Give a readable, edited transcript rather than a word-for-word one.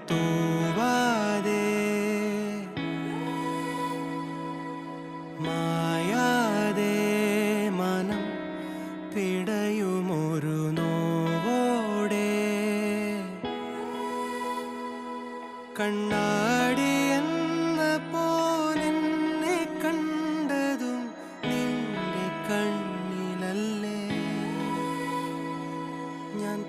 തൂവാതെ മായാതെ മനം പിടയുമൊരു നോവോടെ കണ്ണാടി എന്ന പോലെന്നെ കണ്ടതും നിന്റെ കണ്ണിലല്ലേ ഞാൻ